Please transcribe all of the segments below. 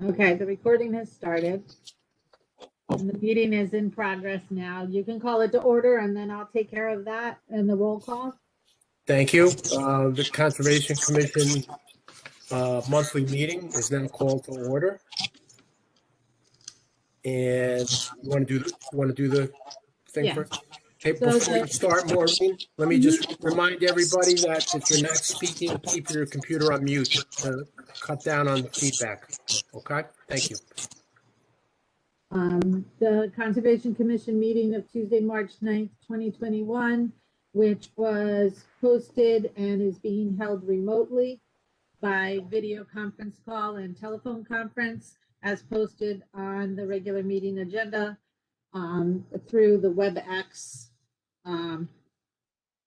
Okay, the recording has started. And the meeting is in progress now. You can call it to order and then I'll take care of that and the roll call. Thank you. The Conservation Commission monthly meeting is now called to order. And you want to do the thing Yeah. first? Okay, So before you start, Maureen, let me just remind everybody that if you're not speaking, keep your computer on mute to cut down on the feedback. Okay, thank you. The Conservation Commission meeting of Tuesday, March 9th, 2021, which was posted and is being held remotely by video conference call and telephone conference as posted on the regular meeting agenda through the WebEx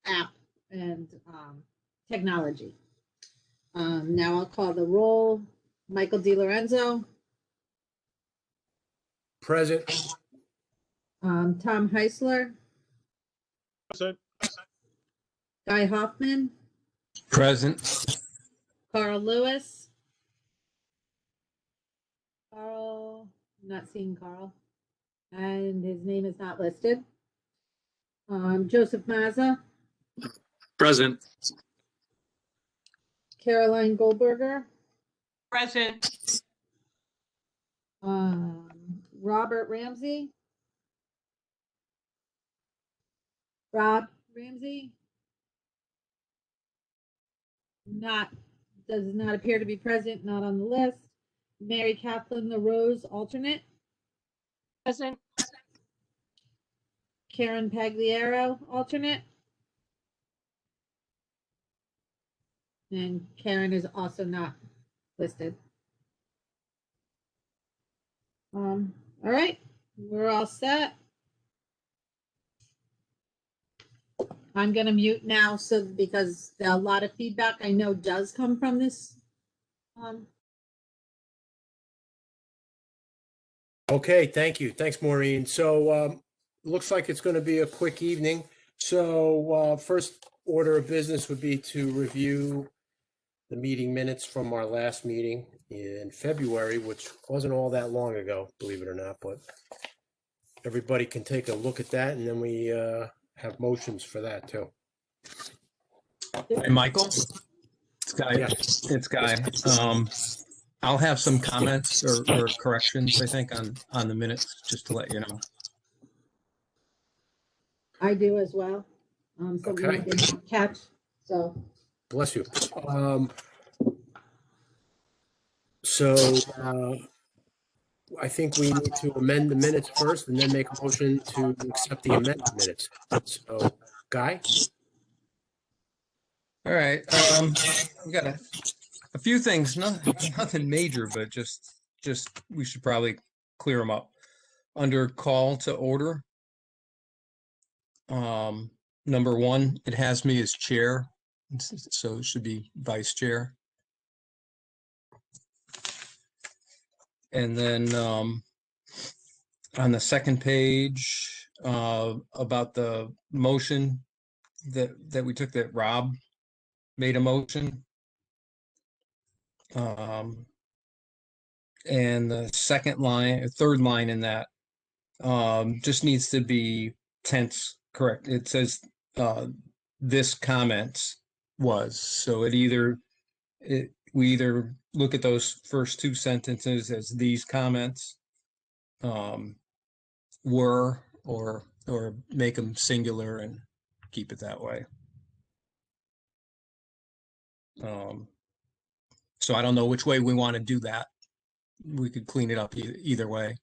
app and technology. Now I'll call the roll. Michael DiLorenzo. Present. Tom Heisler. Present. Guy Hoffman. Present. Carl Lewis. Carl, not seeing Carl. And his name is not listed. Joseph Mazza. Present. Caroline Goldberger. Present. Robert Ramsey. Rob Ramsey. Does not appear to be present, not on the list. Mary Kathleen LaRose, alternate. Present. Karen Pagliaro, alternate. And Karen is also not listed. All right, we're all set. I'm going to mute now because a lot of feedback I know does come from this. Okay, thank you. Thanks, Maureen. So looks like it's going to be a quick evening. So first order of business would be to review the meeting minutes from our last meeting in February, which wasn't all that long ago, believe it or not, but everybody can take a look at that, and then we have motions for that too. Hey, Michael, it's Guy. Yes. It's Guy. I'll have some comments or corrections, I think, on the minutes, just to let you know. I do as well. Something I Okay. didn't catch. So Bless you. So I think we need to amend the minutes first and then make a motion to accept the amended minutes. So, Guy? All right. I've got a few things, nothing major, but just we should probably clear them up. Under call to order, number one, it has me as chair, so it should be vice chair. And then on the second page, about the motion that we took, that Rob made a motion. And the third line in that just needs to be tense correct. It says this comments was, so we either look at those first two sentences as these comments were, or make them singular and keep it that way. So I don't know which way we want to do that. We could clean it up either way.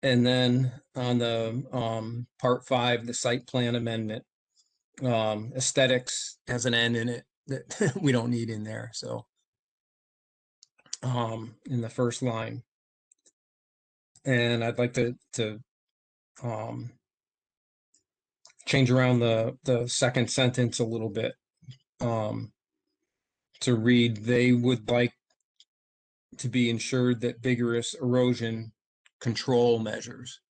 And then on the part 5, the site plan amendment, aesthetics has an N in it that we don't need in there. So in the first line, and I'd like to change around the second sentence a little bit to read, they would like to be ensured that vigorous erosion control measures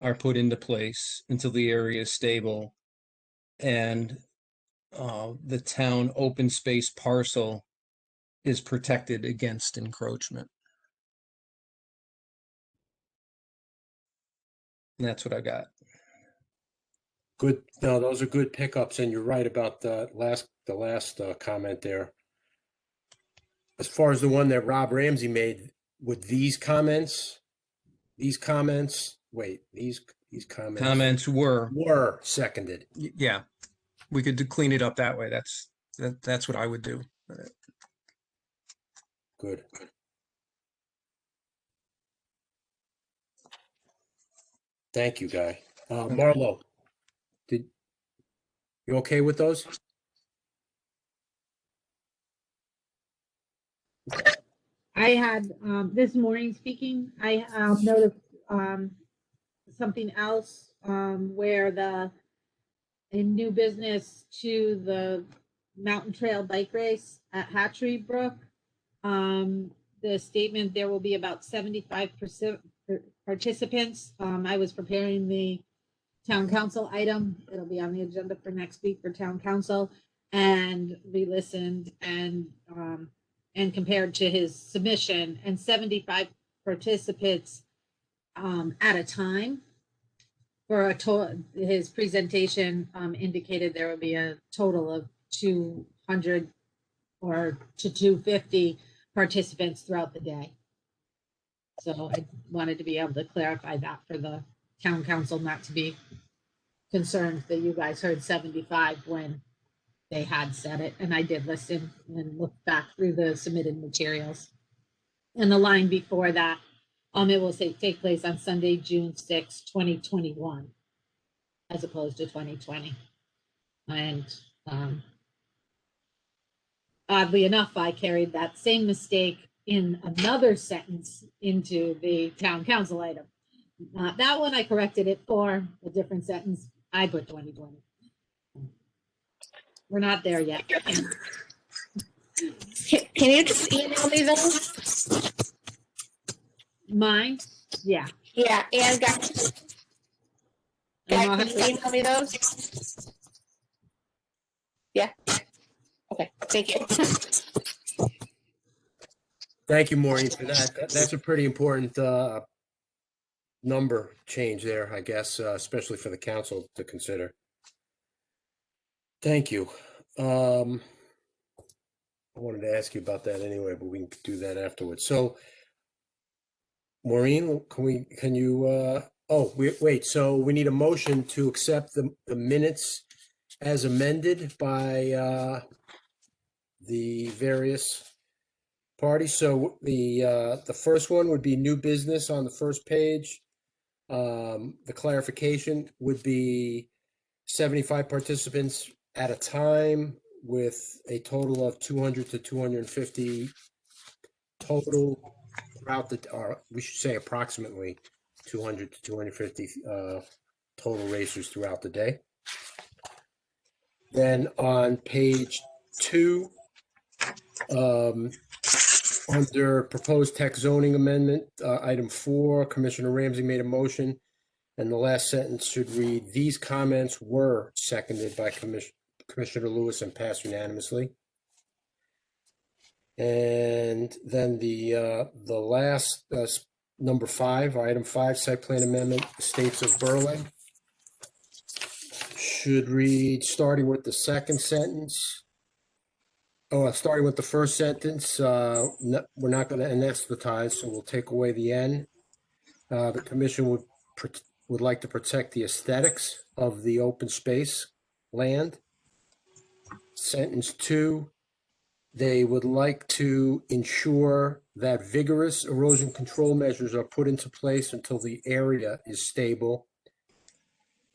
are put into place until the area is stable and the town open space parcel is protected against encroachment. And that's what I got. Good. No, those are good pickups, and you're right about the last comment there. As far as the one that Rob Ramsey made with these comments, these comments Comments were seconded. yeah, we could clean it up that way. That's what I would do. Good. Thank you, Guy. Marlo, you okay with those? I had, this morning speaking, I noticed something else where a new business to the Mountain Trail Bike Race at Hatchery Brook. The statement, there will be about 75% participants. I was preparing the town council item. It'll be on the agenda for next week for town council. And we listened and compared to his submission, and 75 participants at a time. For a total, his presentation indicated there would be a total of 200 or to 250 participants throughout the day. So I wanted to be able to clarify that for the town council, not to be concerned that you guys heard 75 when they had said it. And I did listen and look back through the submitted materials. And the line before that, it will say take place on Sunday, June 6, 2021, as opposed to 2020. And oddly enough, I carried that same mistake in another sentence into the town council item. That one I corrected it for a different sentence. I put 2020. We're not there yet. Can you just email me those? Mine? Yeah. Yeah, and guys, And I'll can have you to- email me those? Yeah. Okay, thank you. Thank you, Maureen, for that. That's a pretty important number change there, I guess, especially for the council to consider. Thank you. I wanted to ask you about that anyway, but we can do that afterwards. So, Maureen, wait, so we need a motion to accept the minutes as amended by the various parties. So the first one would be new business on the first page. The clarification would be 75 participants at a time with a total of 200 to 250 total throughout or we should say approximately 200 to 250 total racers throughout the day. Then on page 2, under proposed text zoning amendment, item 4, Commissioner Ramsey made a motion, and the last sentence should read, "These comments were seconded by Commissioner Lewis and passed unanimously." And then the last number 5, item 5, site plan amendment, Estates of Berlin, should read, starting with the second sentence. Starting with the first sentence, we're not going to anesthetize, so we'll take away the N. The commission would like to protect the aesthetics of the open space land. Sentence 2, they would like to ensure that vigorous erosion control measures are put into place until the area is stable,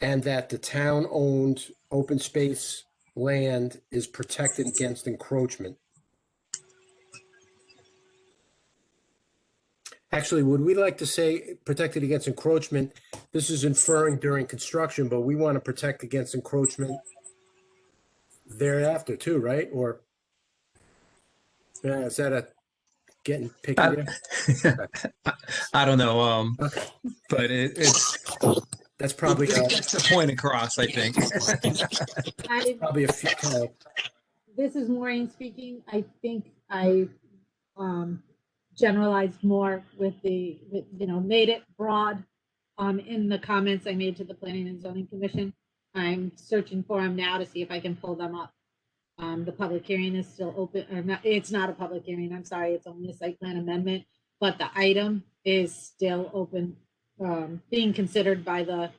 and that the town-owned open space land is protected against encroachment. Actually, would we like to say protected against encroachment? This is inferring during construction, but we want to protect against encroachment thereafter too, right? Or is that getting picky there? I don't know. Okay, But it's that's probably gets the point across, I think. I, probably a few. this is Maureen speaking. I think I generalized more with made it broad in the comments I made to the Planning and Zoning Commission. I'm searching for them now to see if I can pull them up. The public hearing is still open, or not, it's not a public hearing, I'm sorry, it's only a site plan amendment, but the item is still open, being considered by the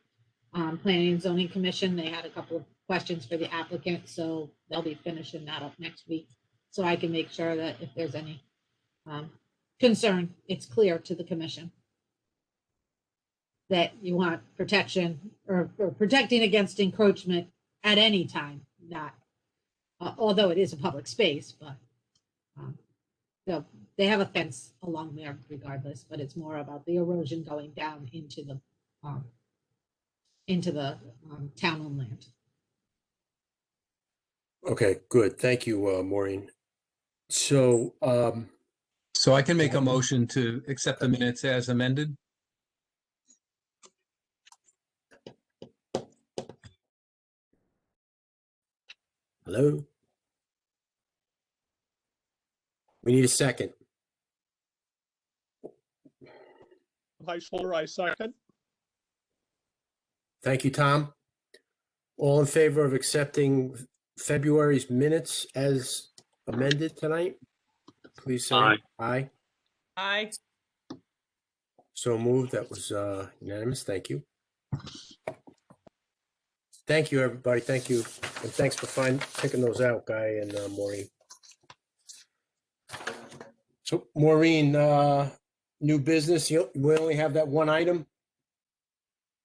Planning and Zoning Commission. They had a couple of questions for the applicant, so they'll be finishing that up next week. So I can make sure that if there's any concern, it's clear to the commission that you want protection or protecting against encroachment at any time, not, although it is a public space, but so they have a fence along there regardless, but it's more about the erosion going down into the town-owned land. Okay, good. Thank you, Maureen. So, So I can make a motion to accept the minutes as amended. hello? We need a second. Heisler, I second. Thank you, Tom. All in favor of accepting February's minutes as amended tonight? Please say Aye. aye. Aye. So moved. That was unanimous. Thank you. Thank you, everybody. Thank you. And thanks for picking those out, Guy and Maureen. So Maureen, new business, we only have that one item?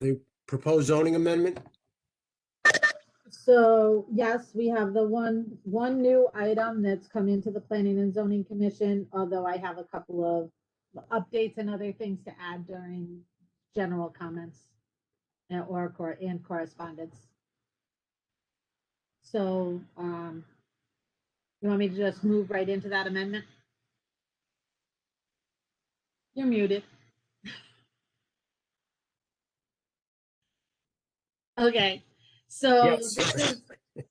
The proposed zoning amendment? So yes, we have the one new item that's come into the Planning and Zoning Commission, although I have a couple of updates and other things to add during general comments and correspondence. So you want me to just move right into that amendment? You're muted. Okay, so Yes. this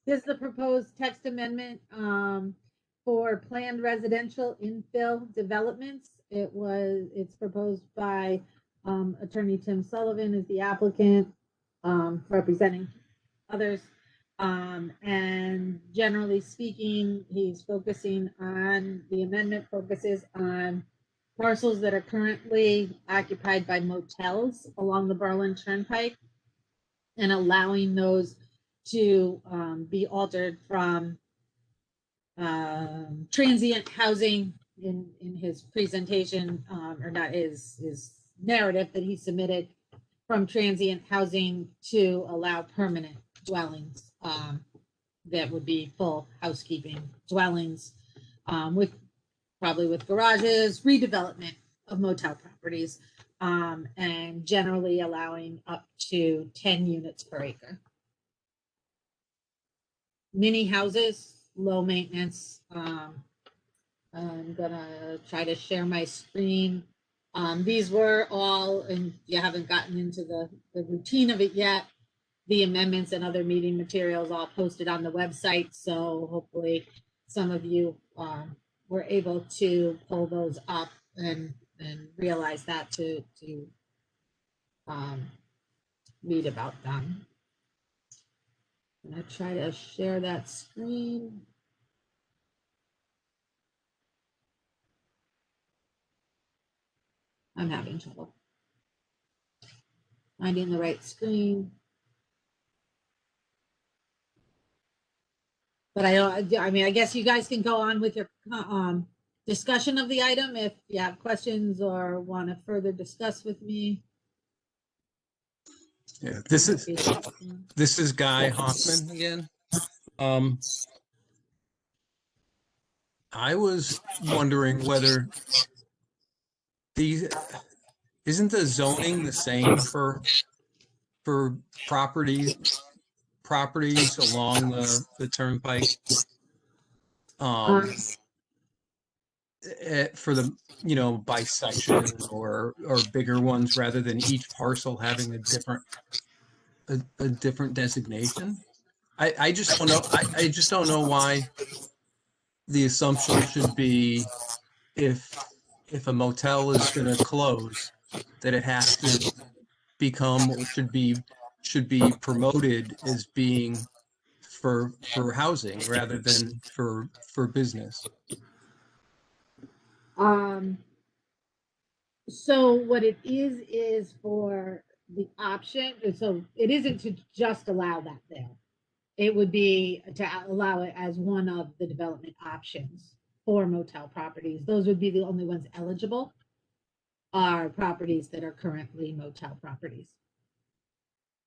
is the proposed text amendment for planned residential infill developments. It's proposed by Attorney Tim Sullivan as the applicant, representing others. And generally speaking, the amendment focuses on parcels that are currently occupied by motels along the Berlin Turnpike, and allowing those to be altered from transient housing in his presentation, or not his narrative that he submitted, from transient housing to allow permanent dwellings that would be full housekeeping dwellings, probably with garages, redevelopment of motel properties, and generally allowing up to 10 units per acre. Mini houses, low maintenance. I'm gonna try to share my screen. These were all, and you haven't gotten into the routine of it yet, the amendments and other meeting materials all posted on the website. So hopefully some of you were able to pull those up and realize that to read about them. I'm gonna try to share that screen. I'm having trouble finding the right screen. But I mean, I guess you guys can go on with your discussion of the item if you have questions or want to further discuss with me. Yeah, this is Guy Hoffman again. I was wondering whether isn't the zoning the same for properties along the turnpike? For the, by section or bigger ones, rather than each parcel having a different designation. I just don't know. I just don't know why the assumption should be if a motel is going to close, that it has to become or should be promoted as being for housing rather than for business. So what it is for the option, so it isn't to just allow that there. It would be to allow it as one of the development options for motel properties. Those would be the only ones eligible, are properties that are currently motel properties.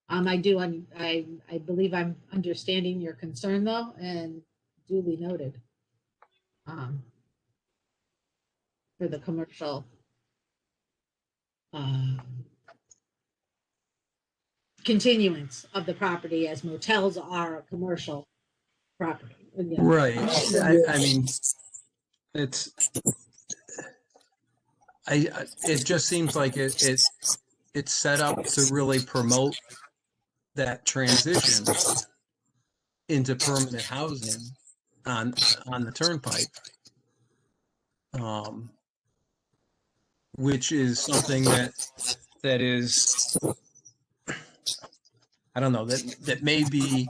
I believe I'm understanding your concern though, and duly noted. For the commercial continuance of the property, as motels are a commercial property. Again. Right. I mean, it just seems like it's set up to really promote that transition into permanent housing on the turnpike, which is something that is, I don't know, that may be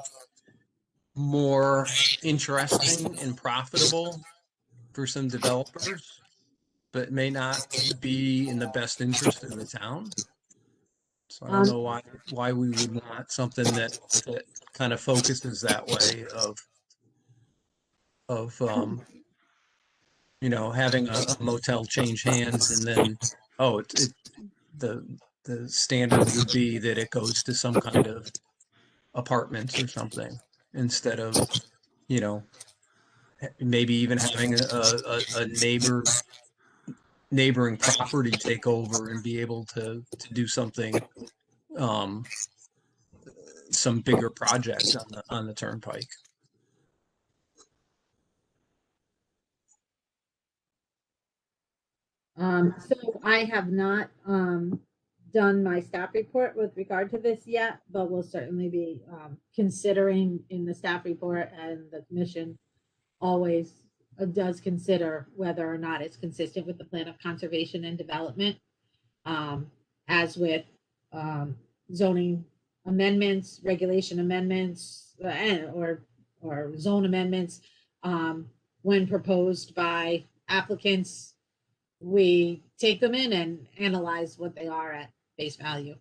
more interesting and profitable for some developers, but may not be in the best interest of the town. So I don't know why we would want something that kind of focuses that way of you know, having a motel change hands and then the standard would be that it goes to some kind of apartments or something instead of, you know, maybe even having a neighboring property take over and be able to do something, some bigger project on the turnpike. So I have not done my staff report with regard to this yet, but we'll certainly be considering in the staff report, and the commission always does consider whether or not it's consistent with the plan of conservation and development, as with zoning amendments, regulation amendments, or zone amendments when proposed by applicants. We take them in and analyze what they are at face value.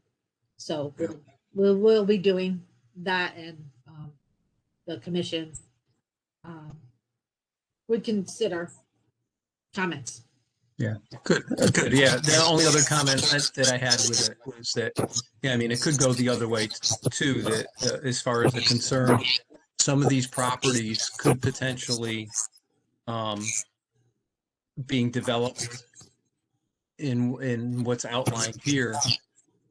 So we'll be doing that, and the commission would consider comments. Yeah, good. Yeah, the only other comment that I had with it was that, yeah, I mean, it could go the other way too, that as far as the concern, some of these properties could potentially being developed in what's outlined here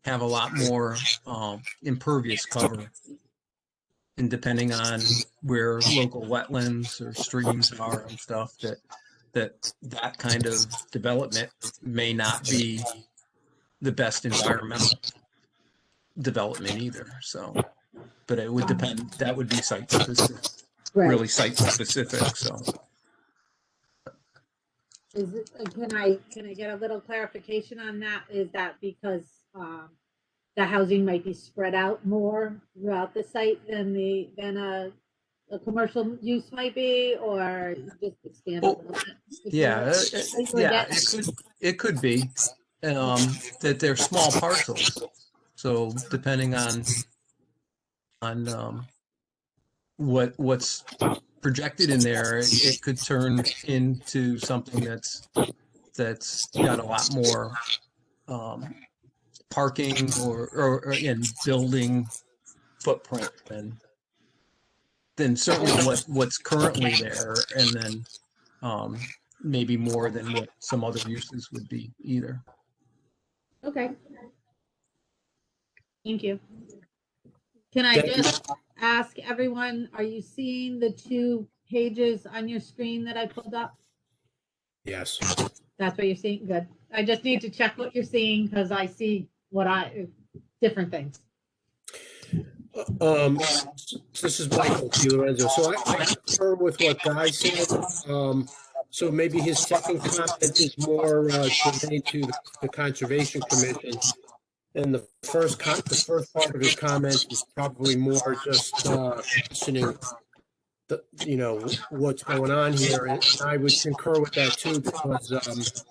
have a lot more impervious cover, and depending on where local wetlands or streams are and stuff, that kind of development may not be the best environmental development either. So, but it would depend. That would be site specific, really site specific. So. Is it, can I get a little clarification on that? Is that because the housing might be spread out more throughout the site than a commercial use might be, or just expand a little bit? Yeah, it could be that they're small parcels. So depending on what's projected in there, it could turn into something that's got a lot more parking or in building footprint than certainly what's currently there, and then maybe more than what some other uses would be either. Okay. Thank you. Can I just ask everyone, are you seeing the 2 pages on your screen that I pulled up? Yes. That's what you're seeing? Good. I just need to check what you're seeing, because I see different things. This is Michael DiLorenzo. So I concur with what Guy said. So maybe his second comment is more germane to the Conservation Commission. And the first part of his comment is probably more just questioning what's going on here. And I would concur with that too, because,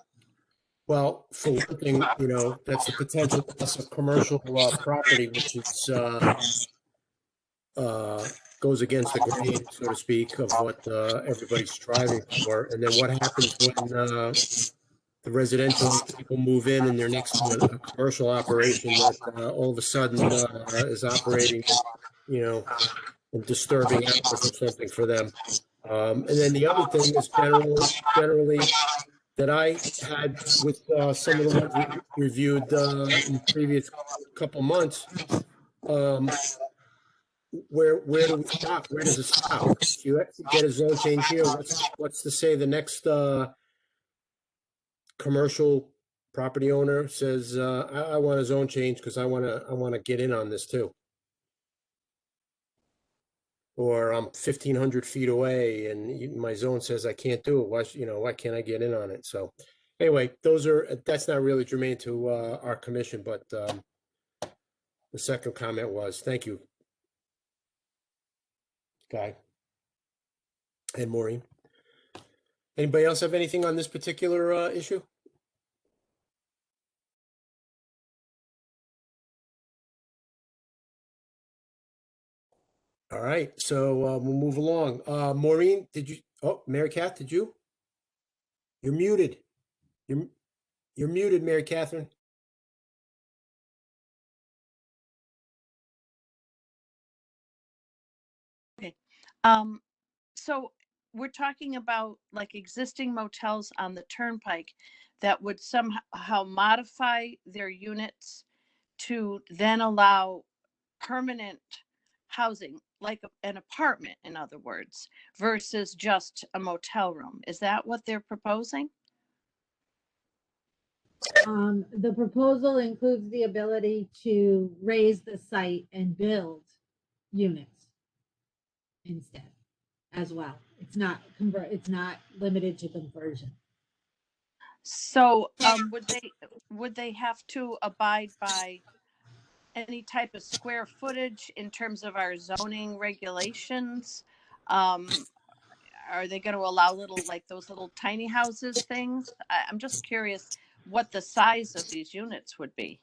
well, for one thing, that's the potential loss of commercial property, which is goes against the grain, so to speak, of what everybody's striving for. And then what happens when the residential people move in and they're next to a commercial operation that all of a sudden is operating, and disturbing hours or something for them. And then the other thing is generally that I had with some of the ones we reviewed in the previous couple months. Where do we stop? Where does it stop? If you get a zone change here, what's to say the next commercial property owner says, I want a zone change because I want to get in on this too. Or I'm 1,500 feet away and my zone says I can't do it. Why can't I get in on it? So anyway, that's not really germane to our commission, but the second comment was, thank you, Guy and Maureen. Anybody else have anything on this particular issue? All right, so we'll move along. Maureen, Mary Kath, did you? You're muted. You're muted, Mary Catherine. So we're talking about like existing motels on the turnpike that would somehow modify their units to then allow permanent housing, like an apartment, in other words, versus just a motel room. Is that what they're proposing? The proposal includes the ability to raise the site and build units instead as well. It's not limited to conversion. So would they have to abide by any type of square footage in terms of our zoning regulations? Are they going to allow those little tiny houses things? I'm just curious what the size of these units would be.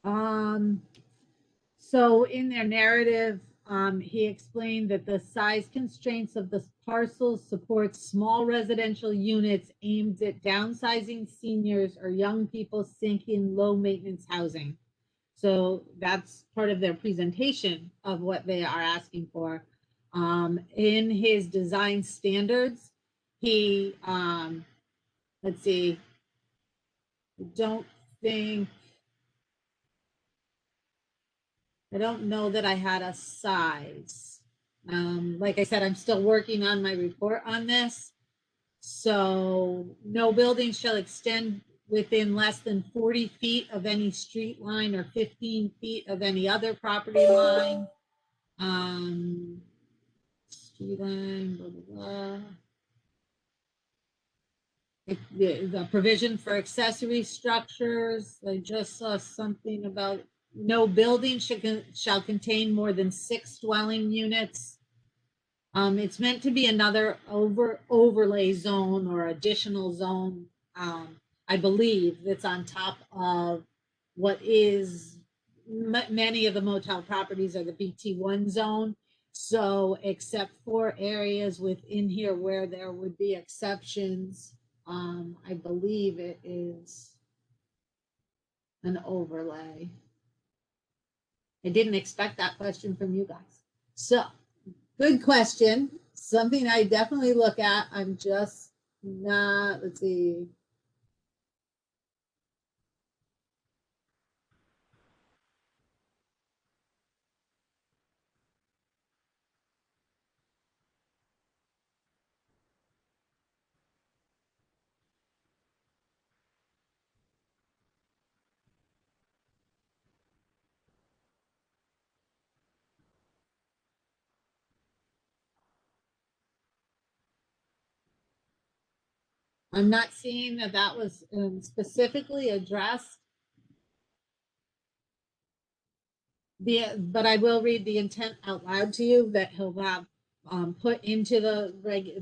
So in their narrative, he explained that the size constraints of the parcels support small residential units aimed at downsizing seniors or young people seeking low maintenance housing. So that's part of their presentation of what they are asking for. In his design standards, he, let's see, I don't know that I had a size. Like I said, I'm still working on my report on this. So no building shall extend within less than 40 feet of any street line or 15 feet of any other property line. Street line, blah, blah, blah. The provision for accessory structures, I just saw something about no building shall contain more than 6 dwelling units. It's meant to be another overlay zone or additional zone, I believe, that's on top of what is many of the motel properties are the BT1 zone. So except for areas within here where there would be exceptions, I believe it is an overlay. I didn't expect that question from you guys. So good question. Something I definitely look at. I'm just not, let's see. I'm not seeing that that was specifically addressed. But I will read the intent out loud to you that he'll have put into the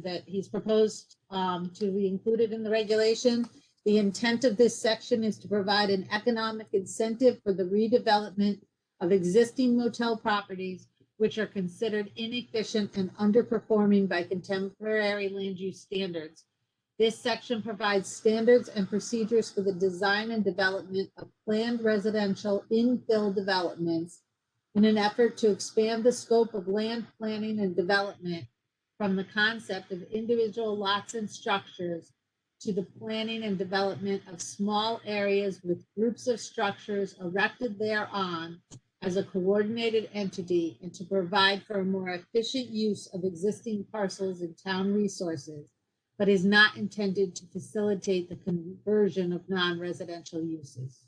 that he's proposed to be included in the regulation. The intent of this section is to provide an economic incentive for the redevelopment of existing motel properties which are considered inefficient and underperforming by contemporary land use standards. This section provides standards and procedures for the design and development of planned residential infill developments in an effort to expand the scope of land planning and development from the concept of individual lots and structures to the planning and development of small areas with groups of structures erected thereon as a coordinated entity, and to provide for a more efficient use of existing parcels and town resources, but is not intended to facilitate the conversion of non-residential uses.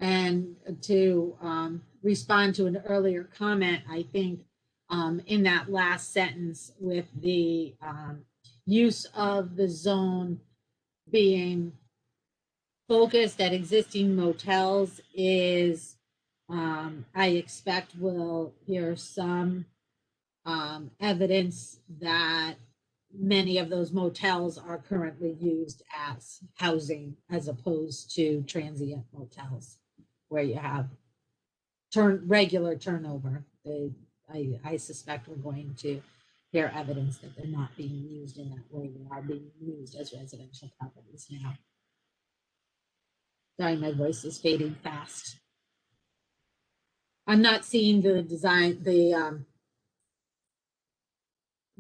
And to respond to an earlier comment, I think in that last sentence with the use of the zone being focused at existing motels is, I expect we'll hear some evidence that many of those motels are currently used as housing as opposed to transient motels where you have regular turnover. I suspect we're going to hear evidence that they're not being used in that way. They are being used as residential properties now. Sorry, my voice is fading fast. I'm not seeing the design,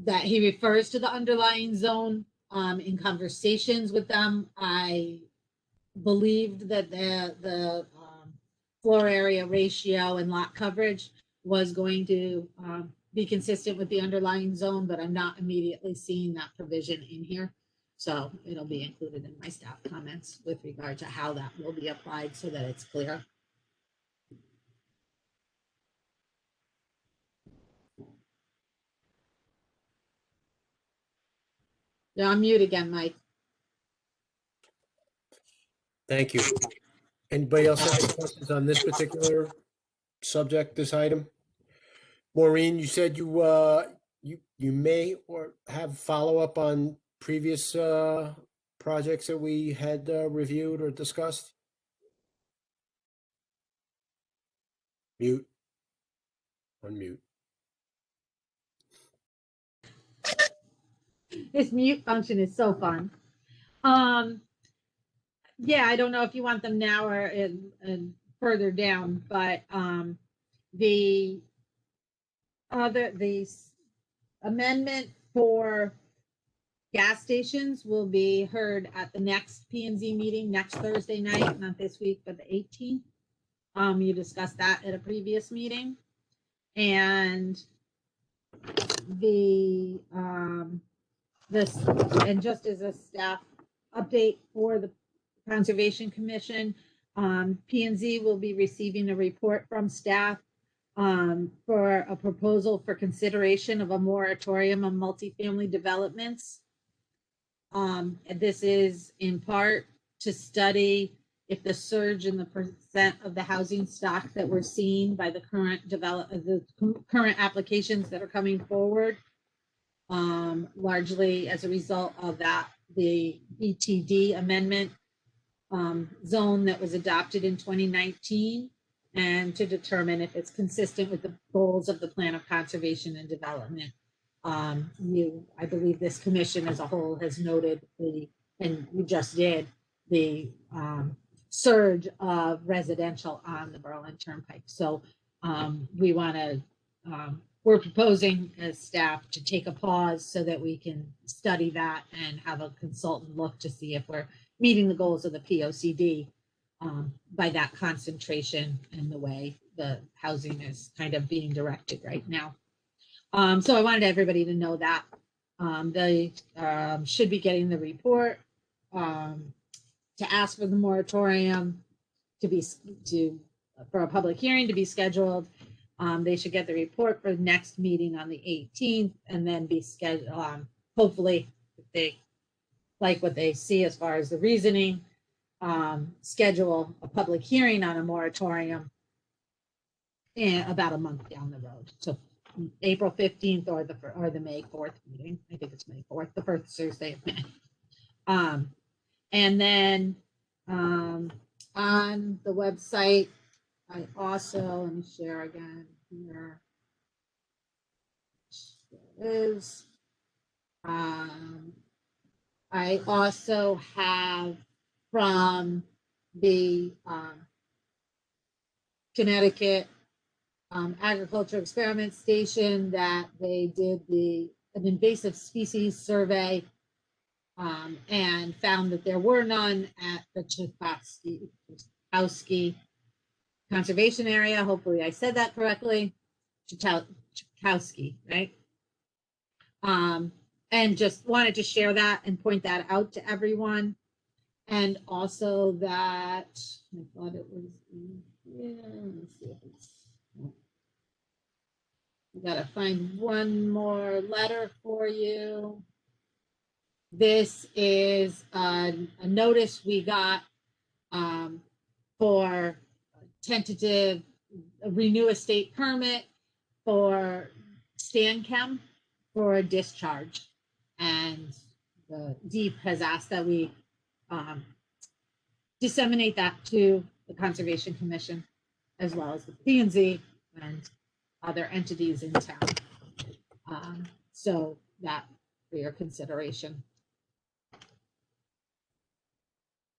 that he refers to the underlying zone in conversations with them. I believed that the floor area ratio and lot coverage was going to be consistent with the underlying zone, but I'm not immediately seeing that provision in here. So it'll be included in my staff comments with regard to how that will be applied so that it's clear. Yeah, I'm mute again, Mike. Thank you. Anybody else have any questions on this particular subject, this item? Maureen, you said you may or have follow-up on previous projects that we had reviewed or discussed? Mute. Unmute. This mute function is so fun. Yeah, I don't know if you want them now or in further down, but the amendment for gas stations will be heard at the next P&Z meeting next Thursday night, not this week, but the 18th. You discussed that at a previous meeting. And and just as a staff update for the Conservation Commission, P&Z will be receiving a report from staff for a proposal for consideration of a moratorium on multifamily developments. This is in part to study if the surge in the percent of the housing stock that we're seeing by the current current applications that are coming forward, largely as a result of that, the BTD amendment zone that was adopted in 2019, and to determine if it's consistent with the goals of the Plan of Conservation and Development. I believe this commission as a whole has noted and you just did, the surge of residential on the Berlin Turnpike. So we're proposing as staff to take a pause so that we can study that and have a consultant look to see if we're meeting the goals of the POCD by that concentration and the way the housing is kind of being directed right now. So I wanted everybody to know that they should be getting the report to ask for the moratorium for a public hearing to be scheduled. They should get the report for the next meeting on the 18th and then be scheduled, hopefully, if they like what they see as far as the reasoning, schedule a public hearing on a moratorium in about a month down the road. So April 15th or the May 4th meeting. I think it's May 4th, the first Thursday of May. And then on the website, I also, let me share again here. There it is. I also have from the Connecticut Agriculture Experiment Station that they did an invasive species survey and found that there were none at the Chukowski Conservation Area. Hopefully I said that correctly. Chukowski, right? And just wanted to share that and point that out to everyone. And also that, I thought it was, yeah, let me see if it's, we gotta find one more letter for you. This is a notice we got for tentative renew a state permit for Stanchem for a discharge. And the DEEP has asked that we disseminate that to the Conservation Commission as well as the P&Z and other entities in town. So that for your consideration.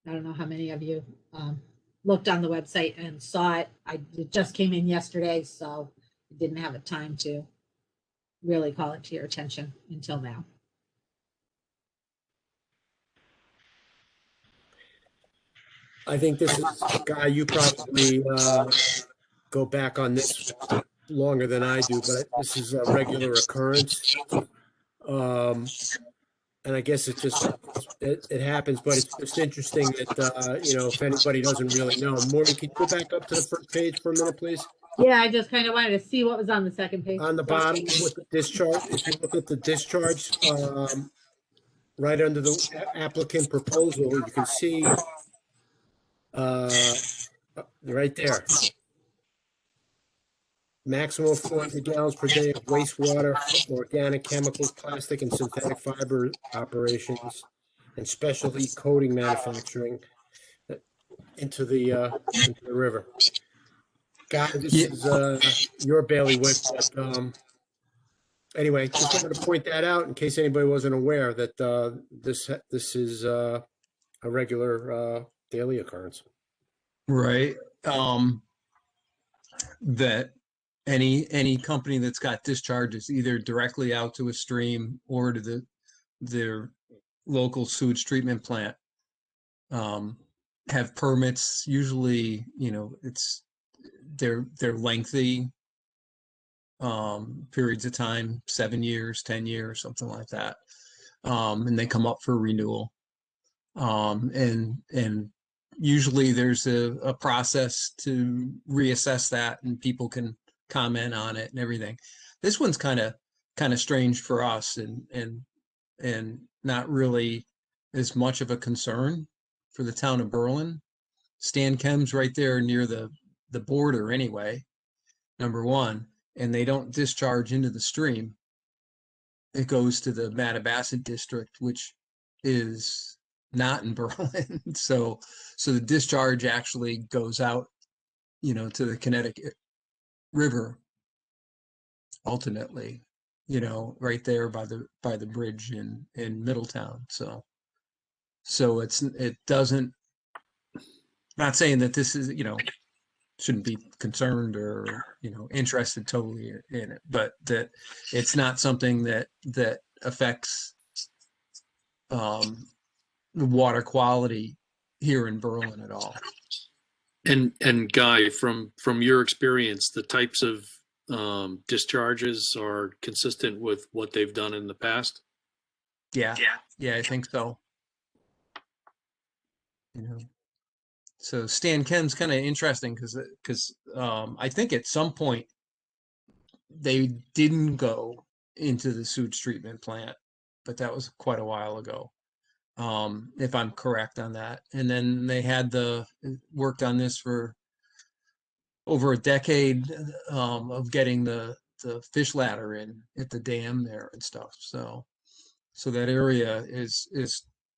I don't know how many of you looked on the website and saw it. It just came in yesterday, so I didn't have a time to really call it to your attention until now. I think this is, Guy, you probably go back on this longer than I do, but this is a regular occurrence. And I guess it just, it happens, but it's just interesting that, you know, if anybody doesn't really know. Maureen, can you go back up to the first page for a minute, please? Yeah, I just kind of wanted to see what was on the second page. On the bottom with the discharge, if you look at the discharge, right under the applicant proposal, you can see right there. Maximum 400 gallons per day of wastewater, organic chemicals, plastic and synthetic fiber operations, and specialty coating manufacturing into the river. Guy, this is your bailiwick. But, anyway, just wanted to point that out in case anybody wasn't aware that this is a regular daily occurrence. Right. That any company that's got discharges either directly out to a stream or to their local sewage treatment plant have permits. Usually, you know, they're lengthy periods of time, 7 years, 10 years, something like that. And they come up for renewal. And usually there's a process to reassess that and people can comment on it and everything. This one's kind of strange for us and not really as much of a concern for the town of Berlin. Stancem's right there near the border anyway, number one, and they don't discharge into the stream. It goes to the Mattabesset district, which is not in Berlin. So the discharge actually goes out, you know, to the Connecticut River ultimately, you know, right there by the bridge in Middletown. So it doesn't, not saying that this is, you know, shouldn't be concerned or, you know, interested totally in it, but that it's not something that affects the water quality here in Berlin at all. And Guy, from your experience, the types of discharges are consistent with what they've done in the past? Yeah, I think so. You know, so Stancem's kind of interesting because I think at some point they didn't go into the sewage treatment plant, but that was quite a while ago. If I'm correct on that. And then they had worked on this for over a decade, of getting the fish ladder in at the dam there and stuff. So that area is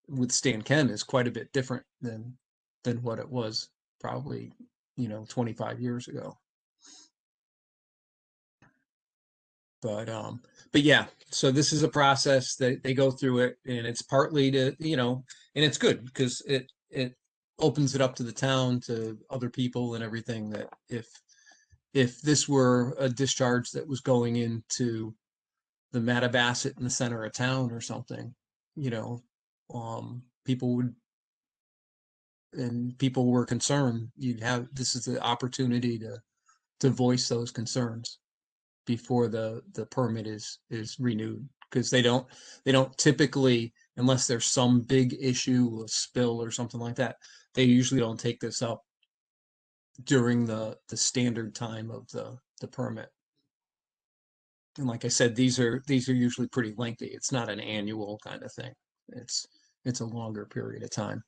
with Stan Ken is quite a bit different than what it was probably, 25 years ago. But yeah, so this is a process that they go through it, and it's partly to, and it's good because it opens it up to the town, to other people and everything, that if this were a discharge that was going into the Mattabasset in the center of town or something, people would, and people were concerned, this is the opportunity to voice those concerns before the permit is renewed, because they don't typically, unless there's some big issue, a spill or something like that, they usually don't take this up during the standard time of the permit. And like I said, these are usually pretty lengthy. It's not an annual kind of thing. It's a longer period of time.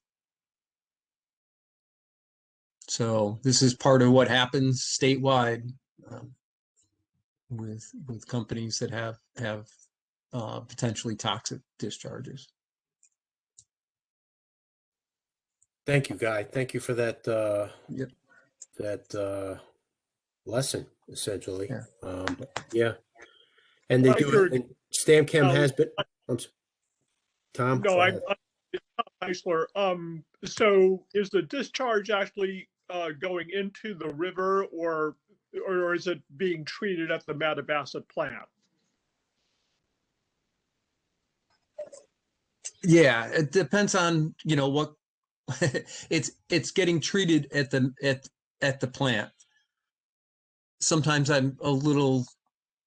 So this is part of what happens statewide, with companies that have potentially toxic discharges. Thank you, Guy. Thank you for that, Yep. that lesson, essentially. Yeah. Yeah. And they I do, heard- and StamChem has been, Tom, No, go I'm ahead. Heisler. So is the discharge actually going into the river, or is it being treated at the Mattabasset plant? Yeah, it depends on, what it's getting treated at the plant. Sometimes I'm a little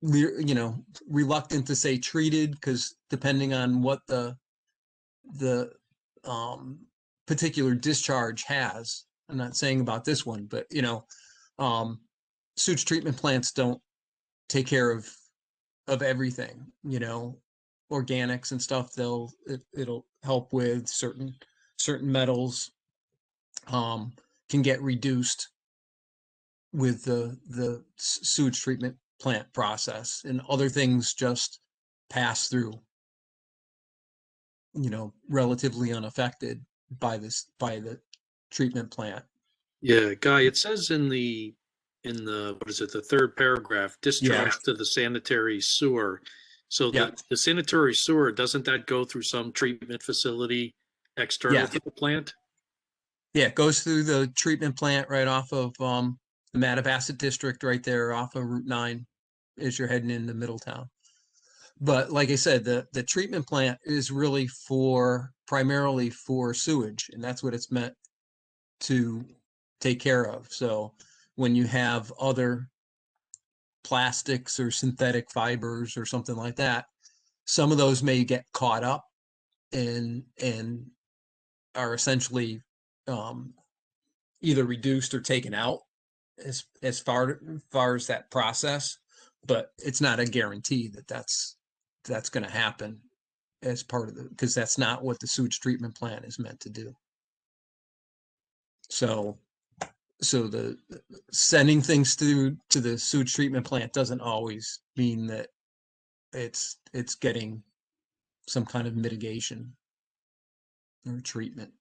reluctant to say treated, because depending on what the particular discharge has. I'm not saying about this one, but sewage treatment plants don't take care of everything, organics and stuff. It'll help with certain metals, can get reduced with the sewage treatment plant process, and other things just pass through, relatively unaffected by the treatment plant. Yeah, Guy, it says in the what is it, the third paragraph, discharge to the sanitary sewer. So Yeah. the sanitary sewer, doesn't that go through some treatment facility external Yeah. to the plant? Yeah, it goes through the treatment plant right off of the Mattabasset district, right there off of Route 9 as you're heading into Middletown. But like I said, the treatment plant is really primarily for sewage, and that's what it's meant to take care of. So when you have other plastics or synthetic fibers or something like that, some of those may get caught up and are essentially either reduced or taken out as far as that process. But it's not a guarantee that that's going to happen as part of because that's not what the sewage treatment plant is meant to do. So the sending things to the sewage treatment plant doesn't always mean that it's getting some kind of mitigation or treatment.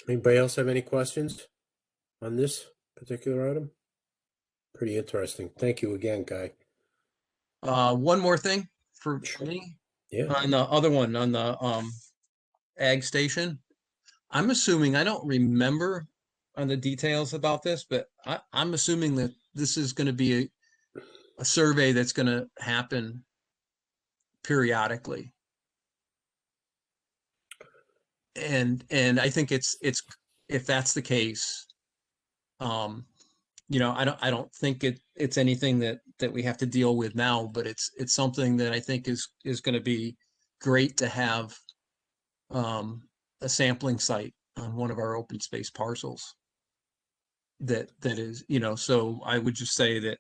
Anybody else have any questions on this particular item? Pretty interesting. Thank you again, Guy. One more thing for me. Yeah. On the other one, on the ag station, I'm assuming, I don't remember on the details about this, but I'm assuming that this is going to be a survey that's going to happen periodically. And I think it's if that's the case, I don't think it's anything that we have to deal with now, but it's something that I think is going to be great to have a sampling site on one of our open space parcels that is, so I would just say that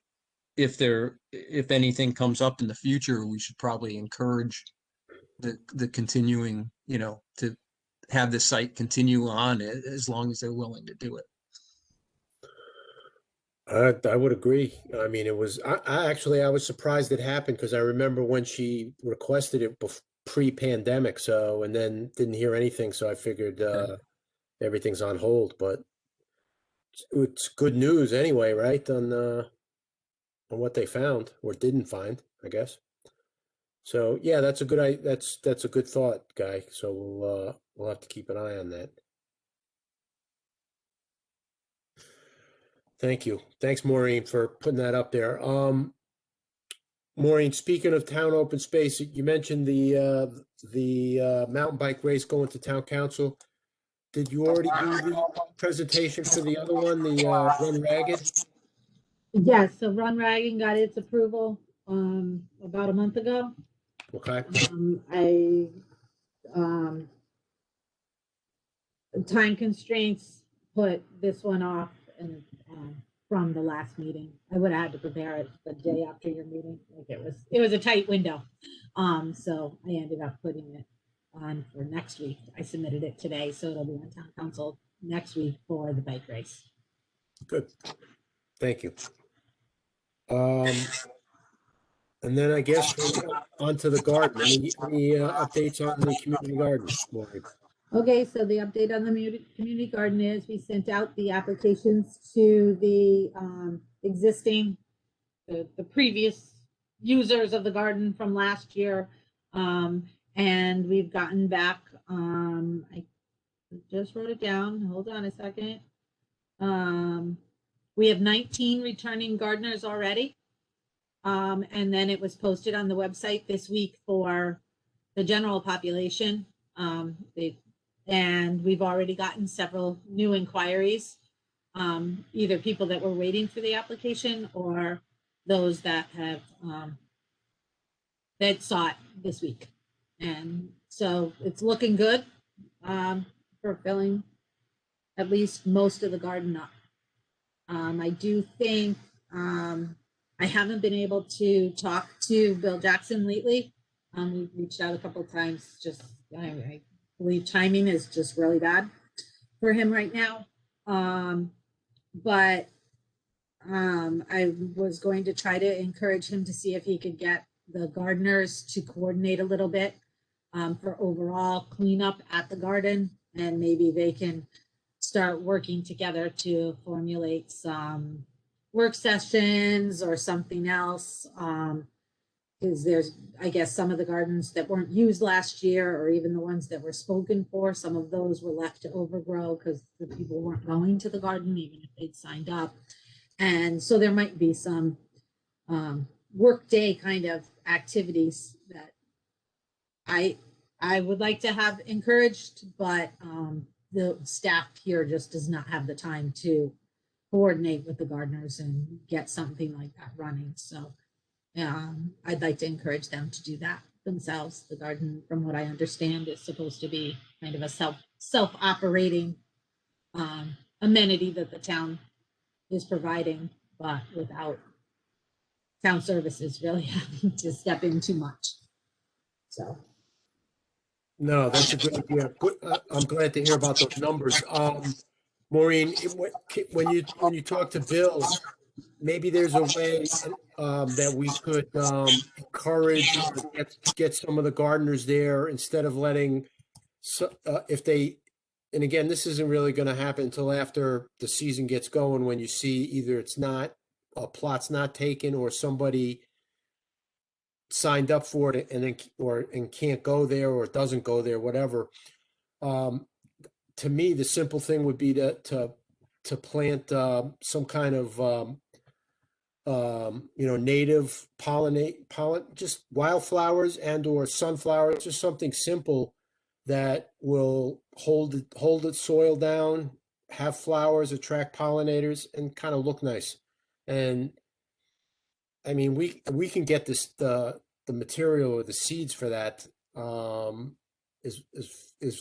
if anything comes up in the future, we should probably encourage the continuing, to have the site continue on as long as they're willing to do it. I would agree. I mean, I was surprised it happened because I remember when she requested it pre-pandemic. So, and then didn't hear anything. So I figured, everything's on hold, but it's good news anyway, right? On what they found or didn't find, I guess. So yeah, that's a that's a good thought, Guy. So we'll have to keep an eye on that. Thank you. Thanks, Maureen, for putting that up there. Maureen, speaking of town open space, you mentioned the mountain bike race going to town council. Did you already do the presentation for the other one, the Run Ragged? Yes, so Run Ragging got its approval about a month ago. Okay. Time constraints put this one off and from the last meeting. I would have had to prepare it the day after your meeting. Like it was a tight window. So I ended up putting it on for next week. I submitted it today, so it'll be on town council next week for the bike race. Good. Thank you. And then I guess onto the garden. Any updates on the community garden, Maureen? Okay, so the update on the community garden is we sent out the applications to the existing, the previous users of the garden from last year. And we've gotten back, I just wrote it down. Hold on a second. We have 19 returning gardeners already. And then it was posted on the website this week for the general population. And we've already gotten several new inquiries, either people that were waiting for the application or those that have that saw it this week. And so it's looking good for filling at least most of the garden up. I do think I haven't been able to talk to Bill Jackson lately. We've reached out a couple of times. Just I believe timing is just really bad for him right now. But I was going to try to encourage him to see if he could get the gardeners to coordinate a little bit for overall cleanup at the garden, and maybe they can start working together to formulate some work sessions or something else. Because there's, I guess, some of the gardens that weren't used last year, or even the ones that were spoken for, some of those were left to overgrow because the people weren't going to the garden, even if they'd signed up. And so there might be some work day kind of activities that I would like to have encouraged, but the staff here just does not have the time to coordinate with the gardeners and get something like that running. So I'd like to encourage them to do that themselves. The garden, from what I understand, is supposed to be kind of a self-operating amenity that the town is providing, but without town services really having to step in too much. So. No, that's a good idea. I'm glad to hear about those numbers. Maureen, when you talk to Bill, maybe there's a way that we could encourage or get some of the gardeners there instead of letting if they. And again, this isn't really going to happen until after the season gets going, when you see either it's not a plot's not taken or somebody signed up for it and then and can't go there or doesn't go there, whatever. To me, the simple thing would be to plant some kind of native pollen, just wildflowers and or sunflowers, just something simple that will hold its soil down, have flowers, attract pollinators, and kind of look nice. And I mean, we can get the material or the seeds for that, as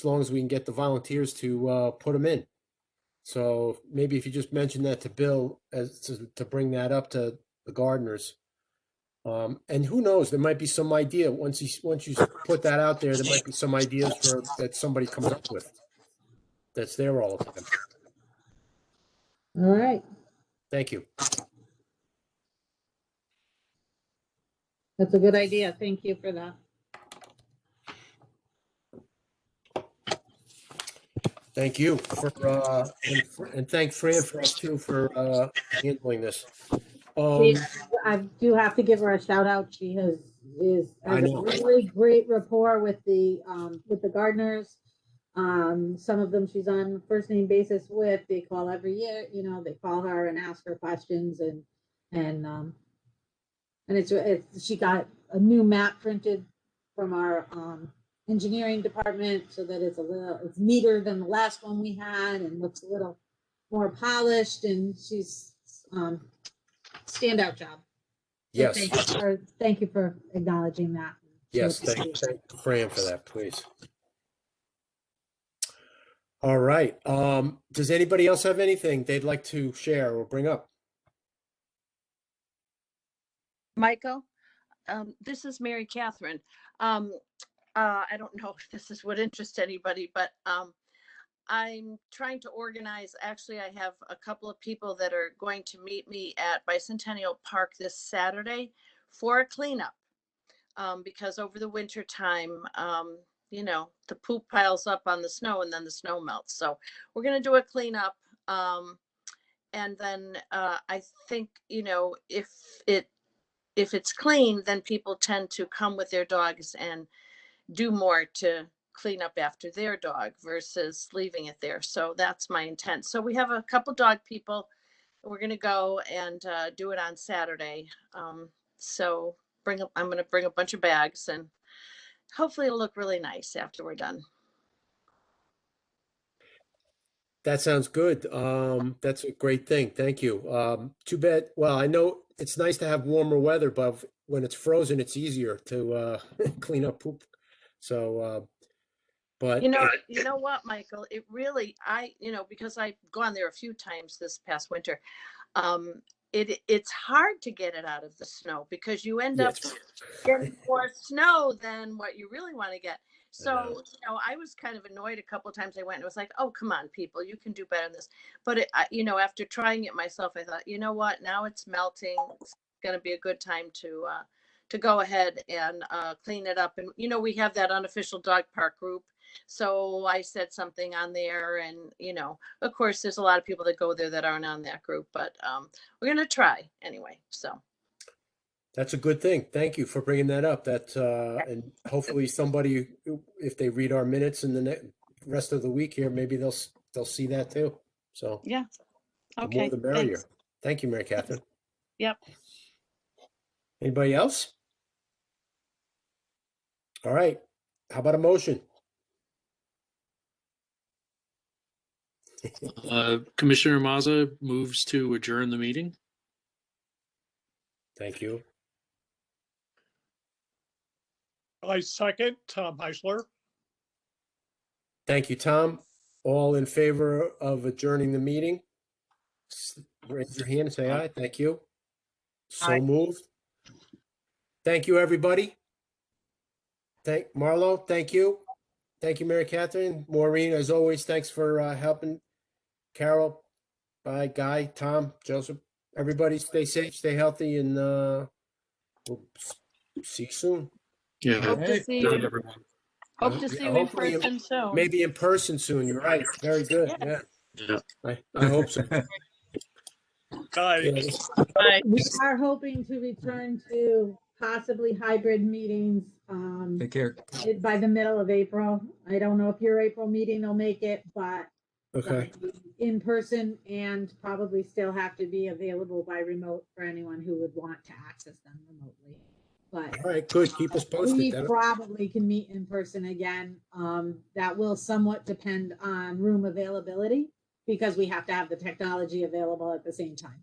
long as we can get the volunteers to put them in. So maybe if you just mention that to Bill as to bring that up to the gardeners. And who knows, there might be some idea, once you put that out there, there might be some ideas that somebody comes up with. That's there all the time. All right, Thank you. that's a good idea. Thank you for that. Thank you and thank Fran for us too for handling this. I do have to give her a shout out. She has I a know. really great rapport with the gardeners. Some of them she's on first name basis with. They call every year, they call her and ask her questions and it's she got a new map printed from our engineering department so that it's neater than the last one we had and looks a little more polished, and she's standout job. So Yes, thank you for acknowledging that. yes, thank Fran for that, please. All right. Does anybody else have anything they'd like to share or bring up? Michael, this is Mary Catherine. I don't know if this would interest anybody, but I'm trying to organize. Actually, I have a couple of people that are going to meet me at Bicentennial Park this Saturday for a cleanup. Because over the winter time, the poop piles up on the snow and then the snow melts. So we're going to do a cleanup. And then I think, if it's clean, then people tend to come with their dogs and do more to clean up after their dog versus leaving it there. So that's my intent. So we have a couple dog people. We're going to go and do it on Saturday. So I'm going to bring a bunch of bags and hopefully it'll look really nice after we're done. That sounds good. That's a great thing. Thank you. Too bad. Well, I know it's nice to have warmer weather, but when it's frozen, it's easier to clean up poop. So, but You know what, Michael? It really, because I've gone there a few times this past winter. It's hard to get it out of the snow because you end up getting more snow than what you really want to get. So, I was kind of annoyed a couple of times I went and it was like, oh, come on, people, you can do better than this. But, after trying it myself, I thought, you know what, now it's melting. It's going to be a good time to go ahead and clean it up. And, we have that unofficial dog park group. So I said something on there and, of course, there's a lot of people that go there that aren't on that group, but we're going to try anyway. So. that's a good thing. Thank you for bringing that up. And hopefully somebody, if they read our minutes in the rest of the week here, maybe they'll see that too. So yeah. the Okay. more the merrier. Thanks. Thank you, Mary Catherine. Yep. Anybody else? All right. How about a motion? Commissioner Mazza moves to adjourn the meeting. Thank you. I second Tom Heisler. Thank you, Tom. All in favor of adjourning the meeting? Raise your hand and say aye. Thank you. So Aye. moved. Thank you, everybody. Marlo, thank you. Thank you, Mary Catherine. Maureen, as always, thanks for helping. Carol, bye, Guy, Tom, Joseph. Everybody stay safe, stay healthy, and we'll see you soon. Yeah. Hope to see Good night, you. everyone. Hope to see you in Hopefully, person soon. maybe in person soon. You're right. Very good. Yeah. Yeah. I hope so. Aye. Yeah, Bye. We are hoping to return to possibly hybrid meetings Take care. by the middle of April. I don't know if your April meeting will make it, but okay. in person and probably still have to be available by remote for anyone who would want to access them remotely. But All right, good. Keep us posted. we probably can meet in person again. That will somewhat depend on room availability because we have to have the technology available at the same time.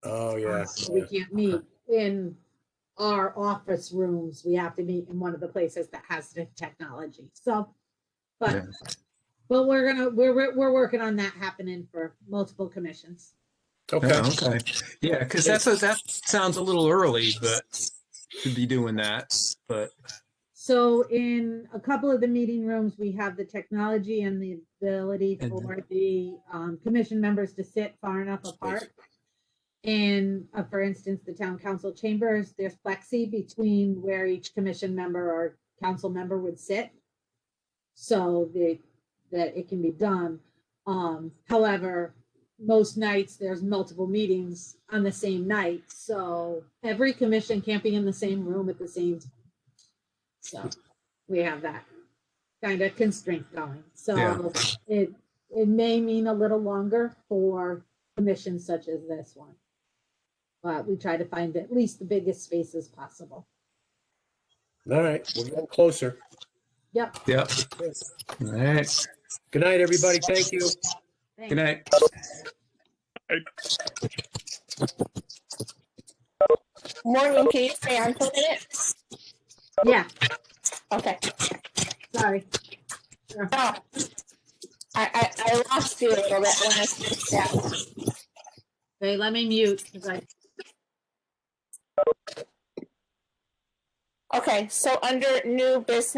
Oh, yeah. So we can't meet in our office rooms. We have to meet in one of the places that has the technology. So, but we're working on that happening for multiple commissions. Okay. Yeah, okay. Yeah, because that sounds a little early, but to be doing that. But So in a couple of the meeting rooms, we have the technology and the ability And- for the commission members to sit far enough apart. In, for instance, the town council chambers, there's plexi between where each commission member or council member would sit. So that it can be done. However, most nights there's multiple meetings on the same night. So every commission can't be in the same room at the same time. So we have that kind of constraint going. So Yeah. it may mean a little longer for commissions such as this one. But we try to find at least the biggest spaces possible. All right, we're getting closer. Yep. Yep. All right. Good night, everybody. Thank you. Thanks. Good night. Maureen, can you stay on for a minute? Yeah, Okay. sorry. Sure. No. I lost you a little bit when I said that. Okay, let me mute because I Okay, so under new business.